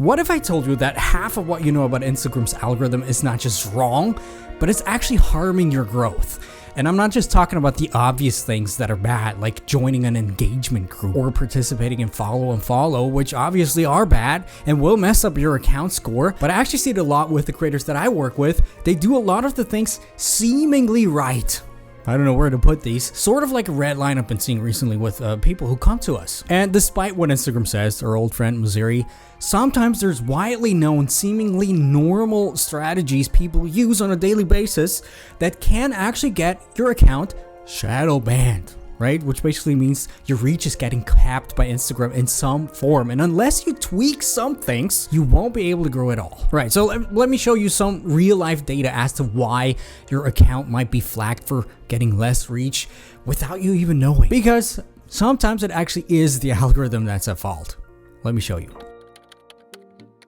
What if I told you that half of what you know about Instagram's algorithm is not just wrong, but it's actually harming your growth? And I'm not just talking about the obvious things that are bad, like joining an engagement group or participating in follow and follow, which obviously are bad and will mess up your account score. But I actually see it a lot with the creators that I work with. They do a lot of the things seemingly right. I don't know where to put these. Sort of like a red line I've been seeing recently with people who come to us. And despite what Instagram says, our old friend Missouri, sometimes there's widely known, seemingly normal strategies people use on a daily basis that can actually get your account shadow banned, right? Which basically means your reach is getting capped by Instagram in some form. And unless you tweak some things, you won't be able to grow at all. Right, so let me show you some real life data as to why your account might be flagged for getting less reach without you even knowing. Because sometimes it actually is the algorithm that's at fault. Let me show you.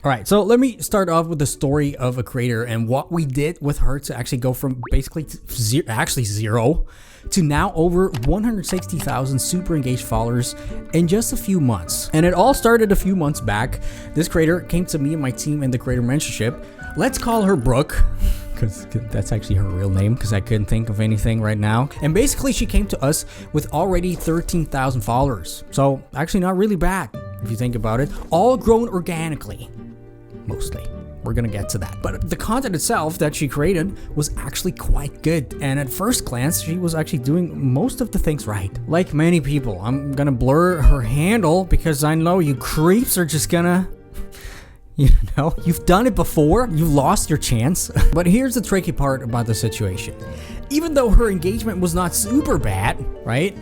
All right, so let me start off with the story of a creator and what we did with her to actually go from basically zero to now over 160,000 super engaged followers in just a few months. And it all started a few months back. This creator came to me and my team in the creator mentorship. Let's call her Brooke, because that's actually her real name, because I couldn't think of anything right now. And basically she came to us with already 13,000 followers. So actually not really bad if you think about it. All grown organically. Mostly. We're gonna get to that. But the content itself that she created was actually quite good. And at first glance, she was actually doing most of the things right. Like many people, I'm gonna blur her handle because I know you creeps are just gonna, you know, you've done it before, you lost your chance. But here's the tricky part about the situation. Even though her engagement was not super bad, right?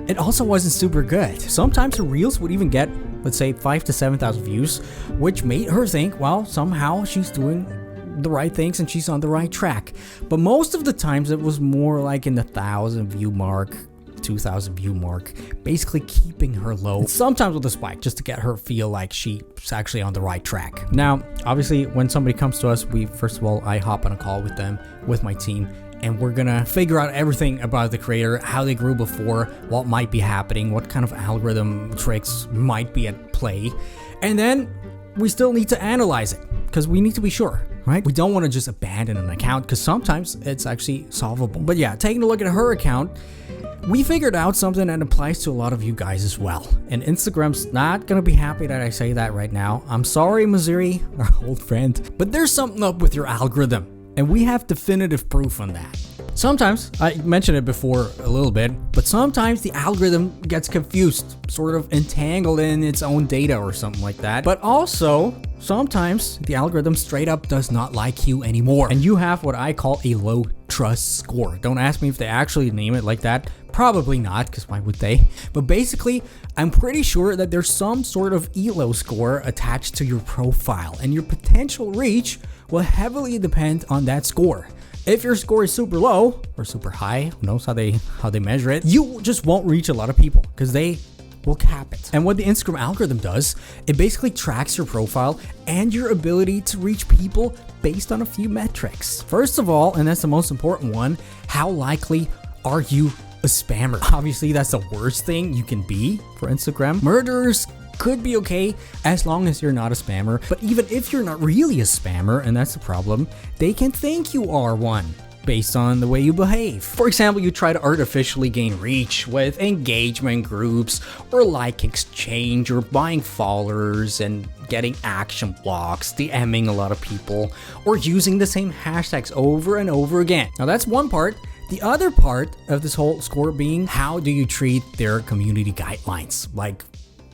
It also wasn't super good. Sometimes her reels would even get, let's say, 5,000 to 7,000 views, which made her think, well, somehow she's doing the right things and she's on the right track. But most of the times it was more like in the 1,000 view mark, 2,000 view mark, basically keeping her low. And sometimes with a spike just to get her feel like she's actually on the right track. Now, obviously, when somebody comes to us, first of all, I hop on a call with them, with my team, and we're gonna figure out everything about the creator, how they grew before, what might be happening, what kind of algorithm tricks might be at play. And then we still need to analyze it because we need to be sure, right? We don't want to just abandon an account because sometimes it's actually solvable. But yeah, taking a look at her account, we figured out something that applies to a lot of you guys as well. And Instagram's not gonna be happy that I say that right now. I'm sorry, Missouri, our old friend, but there's something up with your algorithm. And we have definitive proof on that. Sometimes, I mentioned it before a little bit, but sometimes the algorithm gets confused, sort of entangled in its own data or something like that. But also, sometimes the algorithm straight up does not like you anymore. And you have what I call a low trust score. Don't ask me if they actually name it like that. Probably not, because why would they? But basically, I'm pretty sure that there's some sort of ELO score attached to your profile, and your potential reach will heavily depend on that score. If your score is super low or super high, who knows how they measure it, you just won't reach a lot of people because they will cap it. And what the Instagram algorithm does, it basically tracks your profile and your ability to reach people based on a few metrics. First of all, and that's the most important one, how likely are you a spammer? Obviously, that's the worst thing you can be for Instagram. Murderers could be okay as long as you're not a spammer, but even if you're not really a spammer, and that's the problem, they can think you are one based on the way you behave. For example, you try to artificially gain reach with engagement groups or like exchange or buying followers and getting action blocks, DMing a lot of people, or using the same hashtags over and over again. Now that's one part. The other part of this whole score being, how do you treat their community guidelines? Like,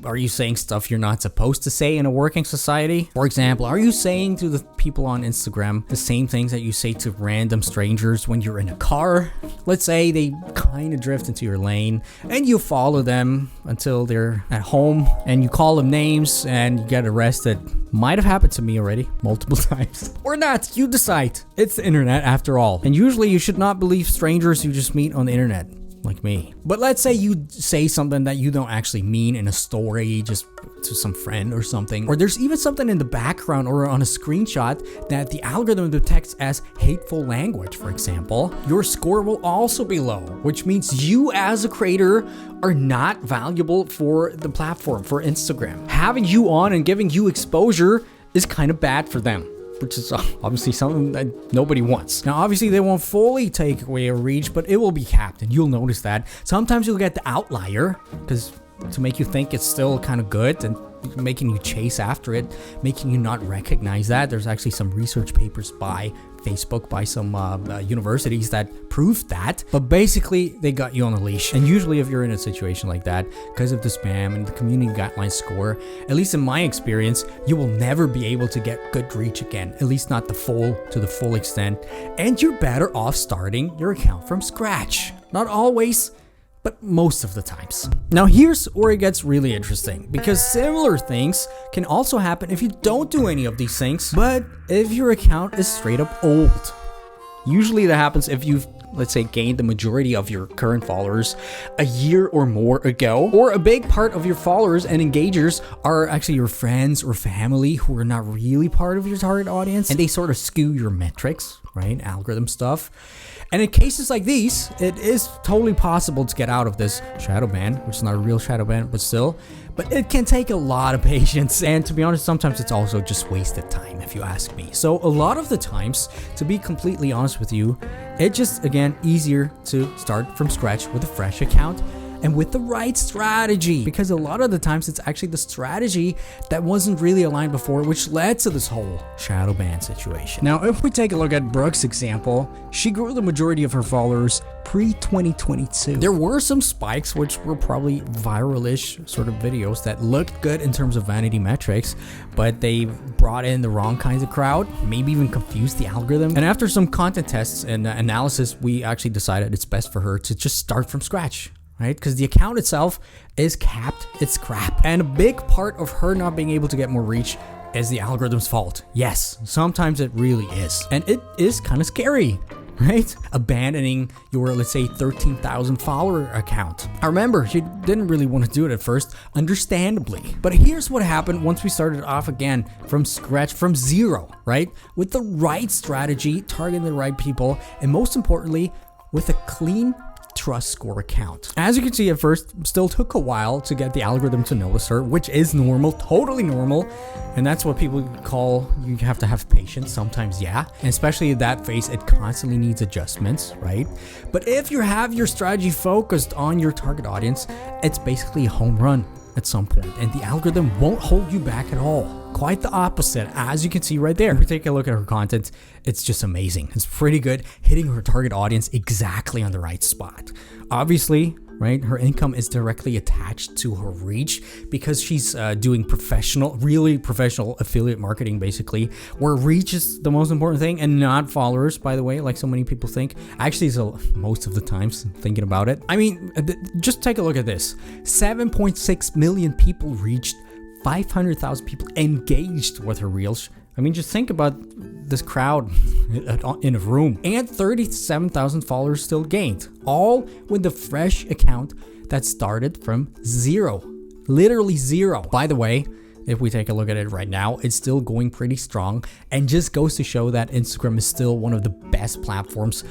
are you saying stuff you're not supposed to say in a working society? For example, are you saying to the people on Instagram the same things that you say to random strangers when you're in a car? Let's say they kind of drift into your lane and you follow them until they're at home and you call them names and you get arrested. Might have happened to me already multiple times. Or not, you decide. It's the internet after all. And usually you should not believe strangers you just meet on the internet. Like me. But let's say you say something that you don't actually mean in a story, just to some friend or something, or there's even something in the background or on a screenshot that the algorithm detects as hateful language, for example, your score will also be low, which means you as a creator are not valuable for the platform, for Instagram. Having you on and giving you exposure is kind of bad for them, which is obviously something that nobody wants. Now, obviously, they won't fully take away your reach, but it will be capped, and you'll notice that. Sometimes you'll get the outlier, because to make you think it's still kind of good and making you chase after it, making you not recognize that. There's actually some research papers by Facebook, by some universities that proved that. But basically, they got you on a leash. And usually if you're in a situation like that, because of the spam and the community guidelines score, at least in my experience, you will never be able to get good reach again, at least not to the full extent. And you're better off starting your account from scratch. Not always, but most of the times. Now here's where it gets really interesting, because similar things can also happen if you don't do any of these things, but if your account is straight up old. Usually that happens if you've, let's say, gained the majority of your current followers a year or more ago, or a big part of your followers and engagers are actually your friends or family who are not really part of your target audience, and they sort of skew your metrics, right? Algorithm stuff. And in cases like these, it is totally possible to get out of this shadow ban, which is not a real shadow ban, but still. But it can take a lot of patience, and to be honest, sometimes it's also just wasted time, if you ask me. So a lot of the times, to be completely honest with you, it's just, again, easier to start from scratch with a fresh account and with the right strategy, because a lot of the times it's actually the strategy that wasn't really aligned before, which led to this whole shadow ban situation. Now, if we take a look at Brooke's example, she grew the majority of her followers pre-2022. There were some spikes, which were probably viral-ish sort of videos that looked good in terms of vanity metrics, but they brought in the wrong kinds of crowd, maybe even confused the algorithm. And after some content tests and analysis, we actually decided it's best for her to just start from scratch. Right? Because the account itself is capped, it's crap. And a big part of her not being able to get more reach is the algorithm's fault. Yes, sometimes it really is. And it is kind of scary, right? Abandoning your, let's say, 13,000 follower account. I remember she didn't really want to do it at first, understandably. But here's what happened once we started off again from scratch, from zero, right? With the right strategy, targeting the right people, and most importantly, with a clean trust score account. As you can see, at first still took a while to get the algorithm to notice her, which is normal, totally normal. And that's what people call, you have to have patience sometimes, yeah. And especially in that phase, it constantly needs adjustments, right? But if you have your strategy focused on your target audience, it's basically a home run at some point, and the algorithm won't hold you back at all. Quite the opposite, as you can see right there. If we take a look at her content, it's just amazing. It's pretty good, hitting her target audience exactly on the right spot. Obviously, right, her income is directly attached to her reach, because she's doing really professional affiliate marketing, basically, where reach is the most important thing and not followers, by the way, like so many people think. Actually, so most of the times, thinking about it. I mean, just take a look at this. 7.6 million people reached, 500,000 people engaged with her reels. I mean, just think about this crowd in a room, and 37,000 followers still gained, all with the fresh account that started from zero, literally zero. By the way, if we take a look at it right now, it's still going pretty strong, and just goes to show that Instagram is still one of the best platforms.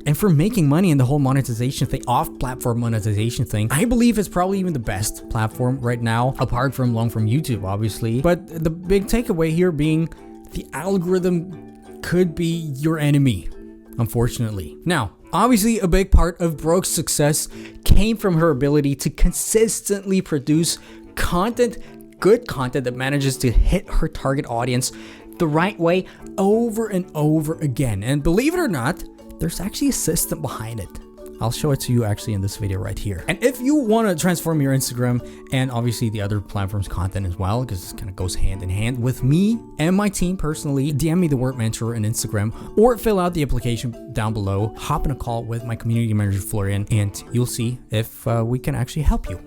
And for making money in the whole monetization thing, off-platform monetization thing, I believe it's probably even the best platform right now, apart from YouTube, obviously. But the big takeaway here being, the algorithm could be your enemy, unfortunately. Now, obviously, a big part of Brooke's success came from her ability to consistently produce content, good content that manages to hit her target audience the right way over and over again. And believe it or not, there's actually a system behind it. I'll show it to you actually in this video right here. And if you want to transform your Instagram and obviously the other platforms' content as well, because it kind of goes hand in hand with me and my team personally, DM me the word mentor on Instagram, or fill out the application down below, hop in a call with my community manager Florian, and you'll see if we can actually help you.